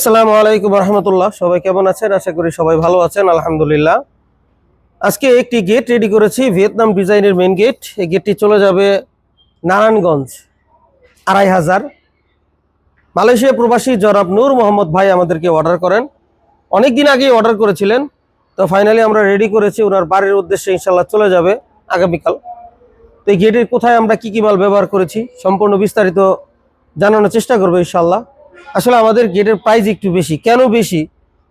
আসসালামু আলাইকুম রহমতুল্লাহ। সবাই কেমন আছেন? আশা করি সবাই ভালো আছেন, আলহামদুলিল্লাহ। আজকে একটি গেট রেডি করেছি, ভিয়েতনাম ডিজাইনের মেন গেট। এই গেটটি চলে যাবে নারায়ণগঞ্জ 2500। মালয়েশিয়া প্রবাসী জনাব নূর মোহাম্মদ ভাই আমাদেরকে অর্ডার করেন, অনেক দিন আগেই অর্ডার করেছিলেন। তো ফাইনালি আমরা রেডি করেছি, ওনার বাড়ির উদ্দেশ্যে ইনশাল্লাহ চলে যাবে আগামীকাল। তো এই গেটের কোথায় আমরা কি কি মাল ব্যবহার করেছি সম্পূর্ণ বিস্তারিত জানানোর চেষ্টা করবো ইনশাল্লাহ। আসলে আমাদের গেটের প্রাইস একটু বেশি। কেন বেশি?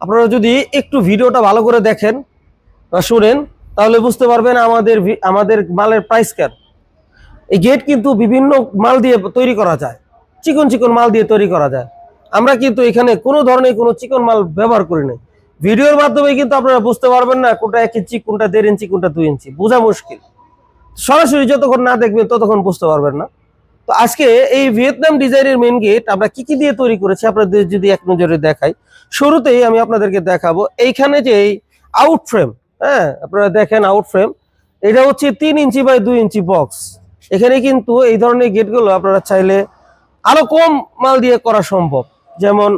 আপনারা যদি একটু ভিডিওটা ভালো করে দেখেন বা শুনেন তাহলে বুঝতে পারবেন আমাদের মালের প্রাইস কেন। এই গেট কিন্তু বিভিন্ন মাল দিয়ে তৈরি করা যায়, চিকন চিকন মাল দিয়ে তৈরি করা যায়। আমরা কিন্তু এখানে কোনো ধরনের কোনো চিকন মাল ব্যবহার করি নাই। ভিডিওর মাধ্যমে কিন্তু আপনারা বুঝতে পারবেন না কোনটা 1 ইঞ্চি, কোনটা 1.5 ইঞ্চি, কোনটা 2 ইঞ্চি, বোঝা মুশকিল। সরাসরি যতক্ষণ না দেখবেন ততক্ষণ বুঝতে পারবেন না। তো আজকে এই ভিয়েতনাম ডিজাইনের মেন গেট আমরা কি কি দিয়ে তৈরি করেছি আপনাদের যদি এক নজরে দেখাই। শুরুতেই আমি আপনাদেরকে দেখাবো এইখানে যে এই আউট ফ্রেম, হ্যাঁ আপনারা দেখেন আউট ফ্রেম, এটা হচ্ছে 3 ইঞ্চি বাই 2 ইঞ্চি বক্স। এখানে কিন্তু এই ধরনের গেটগুলো আপনারা চাইলে আরো কম মাল দিয়ে করা সম্ভব, যেমন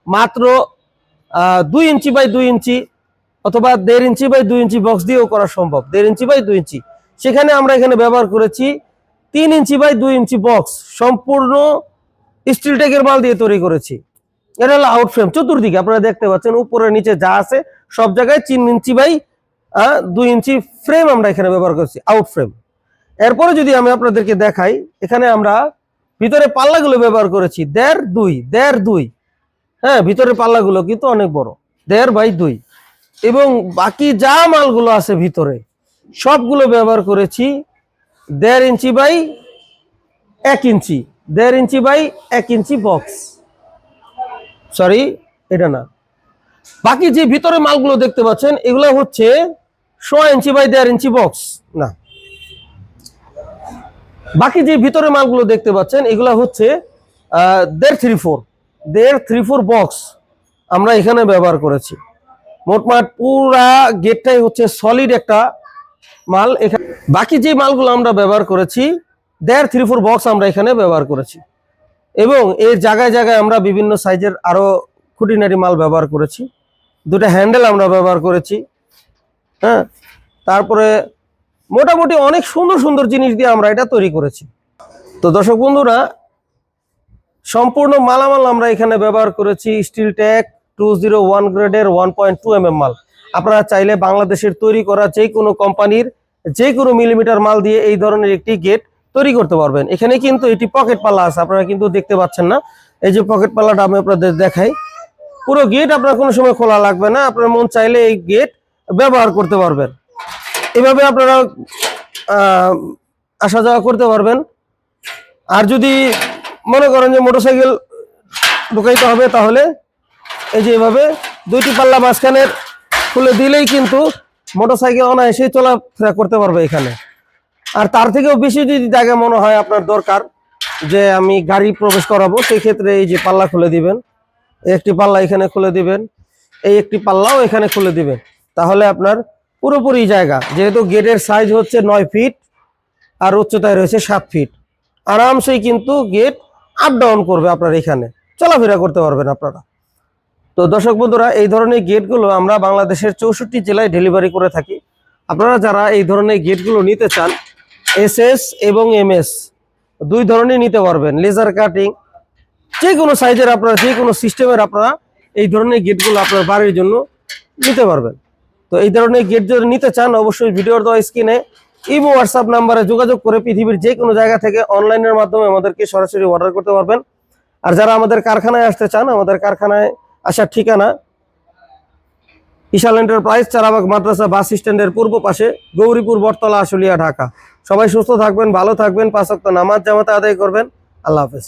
মাত্র 2 ইঞ্চি বাই 2 ইঞ্চি অথবা 1.5 ইঞ্চি বাই 2 ইঞ্চি বক্স দিয়েও করা সম্ভব। 1.5 ইঞ্চি বাই 2 ইঞ্চি, সেখানে আমরা এখানে ব্যবহার করেছি 3 ইঞ্চি বাই 2 ইঞ্চি বক্স, সম্পূর্ণ স্টিল টেকের মাল দিয়ে তৈরি করেছি। এটা হলো আউট ফ্রেম। চতুর্দিকে আপনারা দেখতে পাচ্ছেন উপরে নিচে যা আছে সব জায়গায় 3 ইঞ্চি বাই 2 ইঞ্চি ফ্রেম আমরা এখানে ব্যবহার করেছি, আউট ফ্রেম। এরপরে যদি আমি আপনাদেরকে দেখাই, এখানে আমরা ভিতরে পাল্লাগুলো ব্যবহার করেছি 1.5 2, হ্যাঁ ভিতরের পাল্লাগুলো কিন্তু অনেক বড়, 1.5 বাই 2। এবং বাকি যা মালগুলো আছে ভিতরে সবগুলো ব্যবহার করেছি 1.5 inch by 1 inch, 1.5 inch by 1 inch box. Sorry, এটা না, বাকি যে ভিতরে মালগুলো দেখতে পাচ্ছেন এগুলো হচ্ছে 1.5 ইঞ্চি বাই 1.5 ইঞ্চি বক্স। না, বাকি যে ভিতরে মালগুলো দেখতে পাচ্ছেন এগুলো হচ্ছে 1.5 3/4 বক্স আমরা এখানে ব্যবহার করেছি। মোটমাট পুরা গেটটাই হচ্ছে সলিড একটা মাল। এখানে বাকি যে মালগুলো আমরা ব্যবহার করেছি 1.5 3/4 বক্স আমরা এখানে ব্যবহার করেছি। এবং এর জায়গায় জায়গায় আমরা বিভিন্ন সাইজের আরো খুঁটিনাটি মাল ব্যবহার করেছি। 2টা হ্যান্ডেল আমরা ব্যবহার করেছি, হ্যাঁ। তারপরে মোটামুটি অনেক সুন্দর সুন্দর জিনিস দিয়ে আমরা এটা তৈরি করেছি। তো দর্শক বন্ধুরা, সম্পূর্ণ মালামাল আমরা এখানে ব্যবহার করেছি স্টিল টেক 201 গ্রেডের 1.2 mm মাল। আপনারা চাইলে বাংলাদেশের তৈরি করা যে কোনো কোম্পানির যে কোনো মিলিমিটার মাল দিয়ে এই ধরনের একটি গেট তৈরি করতে পারবেন। এখানে কিন্তু এটি পকেট পাল্লা আছে, আপনারা কিন্তু দেখতে পাচ্ছেন না। এই যে পকেট পাল্লাটা আমি আপনাদের দেখাই, পুরো গেট আপনার কোনো সময় খোলা লাগবে না, আপনার মন চাইলে এই গেট ব্যবহার করতে পারবেন। এভাবে আপনারা আসা যাওয়া করতে পারবেন। আর যদি মনে করেন যে মোটরসাইকেল ঢুকাইতে হবে তাহলে এই যে এভাবে 2টি পাল্লা মাঝখানের খুলে দিলেই কিন্তু মোটরসাইকেল অনায়াসেই চলাফেরা করতে পারবে এখানে। আর তার থেকেও বেশি যদি জায়গা মনে হয় আপনার দরকার যে আমি গাড়ি প্রবেশ করাবো, সেই ক্ষেত্রে এই যে পাল্লা খুলে দিবেন, একটি পাল্লা এখানে খুলে দিবেন, এই একটি পাল্লাও এখানে খুলে দিবেন, তাহলে আপনার পুরোপুরি জায়গা। যেহেতু গেটের সাইজ হচ্ছে 9 ফিট আর উচ্চতায় রয়েছে 7 ফিট, আরামসেই কিন্তু গেট আপ ডাউন করবে, আপনার এখানে চলাফেরা করতে পারবেন আপনারা। তো দর্শক বন্ধুরা, এই ধরনের গেটগুলো আমরা বাংলাদেশের 64 জেলায় ডেলিভারি করে থাকি। আপনারা যারা এই ধরনের গেটগুলো নিতে চান, SS এবং MS 2 ধরনের নিতে পারবেন। লেজার কাটিং যে কোনো সাইজের আপনারা যে কোনো সিস্টেমের আপনারা এই ধরনের গেটগুলো আপনার বাড়ির জন্য নিতে পারবেন। তো এই ধরনের গেট যদি নিতে চান অবশ্যই ভিডিওর দেওয়া স্ক্রিনে ইমো হোয়াটসঅ্যাপ নাম্বারে যোগাযোগ করে পৃথিবীর যে কোনো জায়গা থেকে অনলাইনের মাধ্যমে আমাদেরকে সরাসরি অর্ডার করতে পারবেন। আর যারা আমাদের কারখানায় আসতে চান, আমাদের কারখানায় আসার ঠিকানা ইশাল এন্টারপ্রাইজ, চারাবাগ মাদ্রাসা বাস স্ট্যান্ডের পূর্ব পাশে, গৌরীপুর, বটতলা, আশুলিয়া, ঢাকা। সবাই সুস্থ থাকবেন, ভালো থাকবেন, 5 ওয়াক্ত নামাজ জামাতে আদায় করবেন। আল্লাহ হাফেজ।